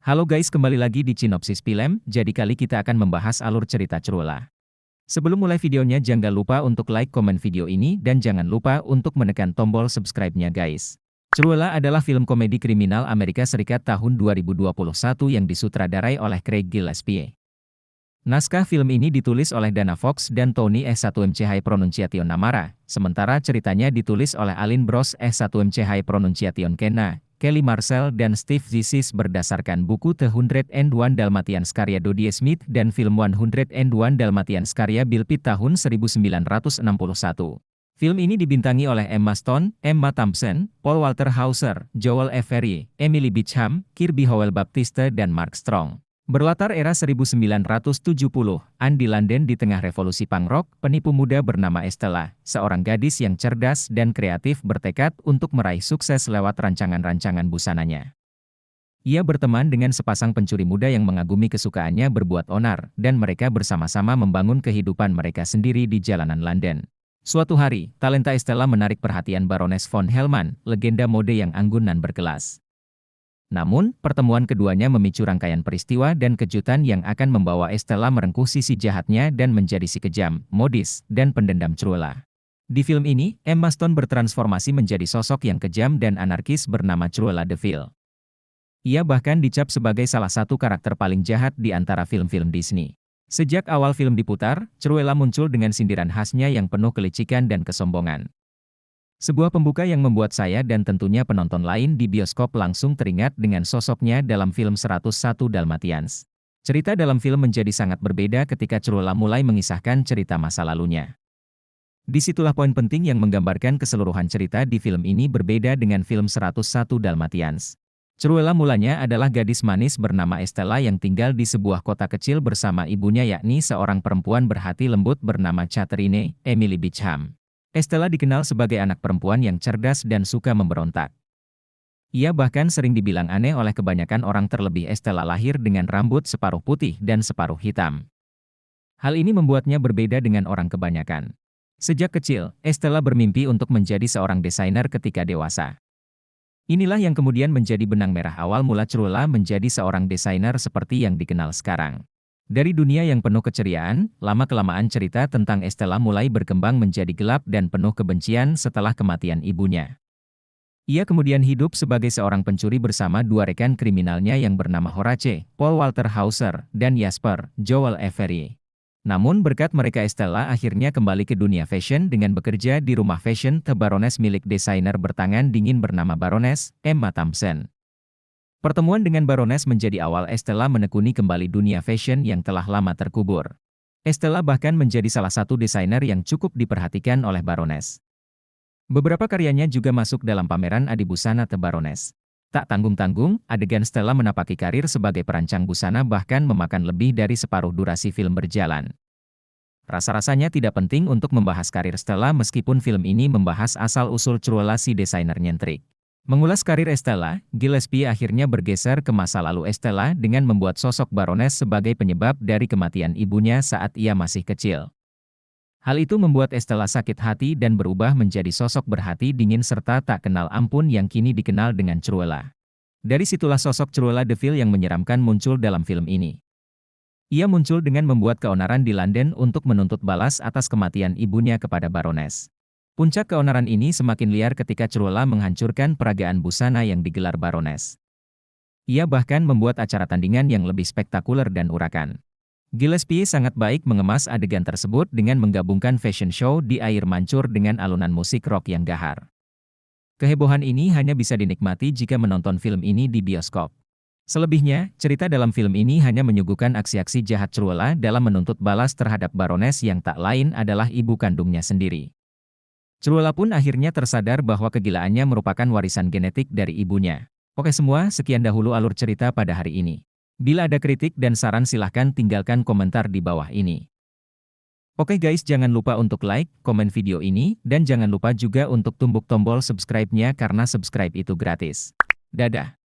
Halo guys, kembali lagi di Cinopsis Film. Jadi kali kita akan membahas alur cerita Cruella. Sebelum mulai videonya jangan lupa untuk like, komen video ini, dan jangan lupa untuk menekan tombol subscribe-nya guys. Cruella adalah film komedi kriminal Amerika Serikat tahun 2021 yang disutradarai oleh Craig Gillespie. Naskah film ini ditulis oleh Dana Fox dan Tony S1MC High Pronunciation Namara, sementara ceritanya ditulis oleh Alin Bros S1MC High Pronunciation Kenna, Kelly Marcel dan Steve Zissou berdasarkan buku The 101 Dalmatians karya Dodie Smith dan film 101 Dalmatians karya Bill Pitt tahun 1961. Film ini dibintangi oleh Emma Stone, Emma Thompson, Paul Walter Hauser, Joel Avery, Emily Beecham, Kirby Howell Baptiste dan Mark Strong. Berlatar era 1970-an di London di tengah revolusi punk rock, penipu muda bernama Estella, seorang gadis yang cerdas dan kreatif bertekad untuk meraih sukses lewat rancangan-rancangan busananya. Ia berteman dengan sepasang pencuri muda yang mengagumi kesukaannya berbuat onar, dan mereka bersama-sama membangun kehidupan mereka sendiri di jalanan London. Suatu hari, talenta Estella menarik perhatian Baroness von Hellman, legenda mode yang anggun dan berkelas. Namun, pertemuan keduanya memicu rangkaian peristiwa dan kejutan yang akan membawa Estella merengkuh sisi jahatnya dan menjadi si kejam, modis, dan pendendam Cruella. Di film ini, Emma Stone bertransformasi menjadi sosok yang kejam dan anarkis bernama Cruella de Vil. Ia bahkan dicap sebagai salah satu karakter paling jahat di antara film-film Disney. Sejak awal film diputar, Cruella muncul dengan sindiran khasnya yang penuh kelicikan dan kesombongan. Sebuah pembuka yang membuat saya dan tentunya penonton lain di bioskop langsung teringat dengan sosoknya dalam film 101 Dalmatians. Cerita dalam film menjadi sangat berbeda ketika Cruella mulai mengisahkan cerita masa lalunya. Disitulah poin penting yang menggambarkan keseluruhan cerita di film ini berbeda dengan film 101 Dalmatians. Cruella mulanya adalah gadis manis bernama Estella yang tinggal di sebuah kota kecil bersama ibunya yakni seorang perempuan berhati lembut bernama Catherine Emily Beecham. Estella dikenal sebagai anak perempuan yang cerdas dan suka memberontak. Ia bahkan sering dibilang aneh oleh kebanyakan orang, terlebih Estella lahir dengan rambut separuh putih dan separuh hitam. Hal ini membuatnya berbeda dengan orang kebanyakan. Sejak kecil, Estella bermimpi untuk menjadi seorang desainer ketika dewasa. Inilah yang kemudian menjadi benang merah awal mula Cruella menjadi seorang desainer seperti yang dikenal sekarang. Dari dunia yang penuh keceriaan, lama-kelamaan cerita tentang Estella mulai berkembang menjadi gelap dan penuh kebencian setelah kematian ibunya. Ia kemudian hidup sebagai seorang pencuri bersama dua rekan kriminalnya yang bernama Horace, Paul Walter Hauser, dan Jasper, Joel Avery. Namun berkat mereka Estella akhirnya kembali ke dunia fashion dengan bekerja di rumah fashion The Baroness milik desainer bertangan dingin bernama Baroness Emma Thompson. Pertemuan dengan Baroness menjadi awal Estella menekuni kembali dunia fashion yang telah lama terkubur. Estella bahkan menjadi salah satu desainer yang cukup diperhatikan oleh Baroness. Beberapa karyanya juga masuk dalam pameran adi busana The Baroness. Tak tanggung-tanggung, adegan Stella menapaki karir sebagai perancang busana bahkan memakan lebih dari separuh durasi film berjalan. Rasa-rasanya tidak penting untuk membahas karir Stella meskipun film ini membahas asal-usul Cruella si desainer nyentrik. Mengulas karir Estella, Gillespie akhirnya bergeser ke masa lalu Estella dengan membuat sosok Baroness sebagai penyebab dari kematian ibunya saat ia masih kecil. Hal itu membuat Estella sakit hati dan berubah menjadi sosok berhati dingin serta tak kenal ampun yang kini dikenal dengan Cruella. Dari situlah sosok Cruella de Vil yang menyeramkan muncul dalam film ini. Ia muncul dengan membuat keonaran di London untuk menuntut balas atas kematian ibunya kepada Baroness. Puncak keonaran ini semakin liar ketika Cruella menghancurkan peragaan busana yang digelar Baroness. Ia bahkan membuat acara tandingan yang lebih spektakuler dan urakan. Gillespie sangat baik mengemas adegan tersebut dengan menggabungkan fashion show di air mancur dengan alunan musik rock yang gahar. Kehebohan ini hanya bisa dinikmati jika menonton film ini di bioskop. Selebihnya, cerita dalam film ini hanya menyuguhkan aksi-aksi jahat Cruella dalam menuntut balas terhadap Baroness yang tak lain adalah ibu kandungnya sendiri. Cruella pun akhirnya tersadar bahwa kegilaannya merupakan warisan genetik dari ibunya. Oke semua, sekian dahulu alur cerita pada hari ini. Bila ada kritik dan saran silahkan tinggalkan komentar di bawah ini. Oke guys, jangan lupa untuk like, komen video ini, dan jangan lupa juga untuk tumbuk tombol subscribe-nya karena subscribe itu gratis. Dadah!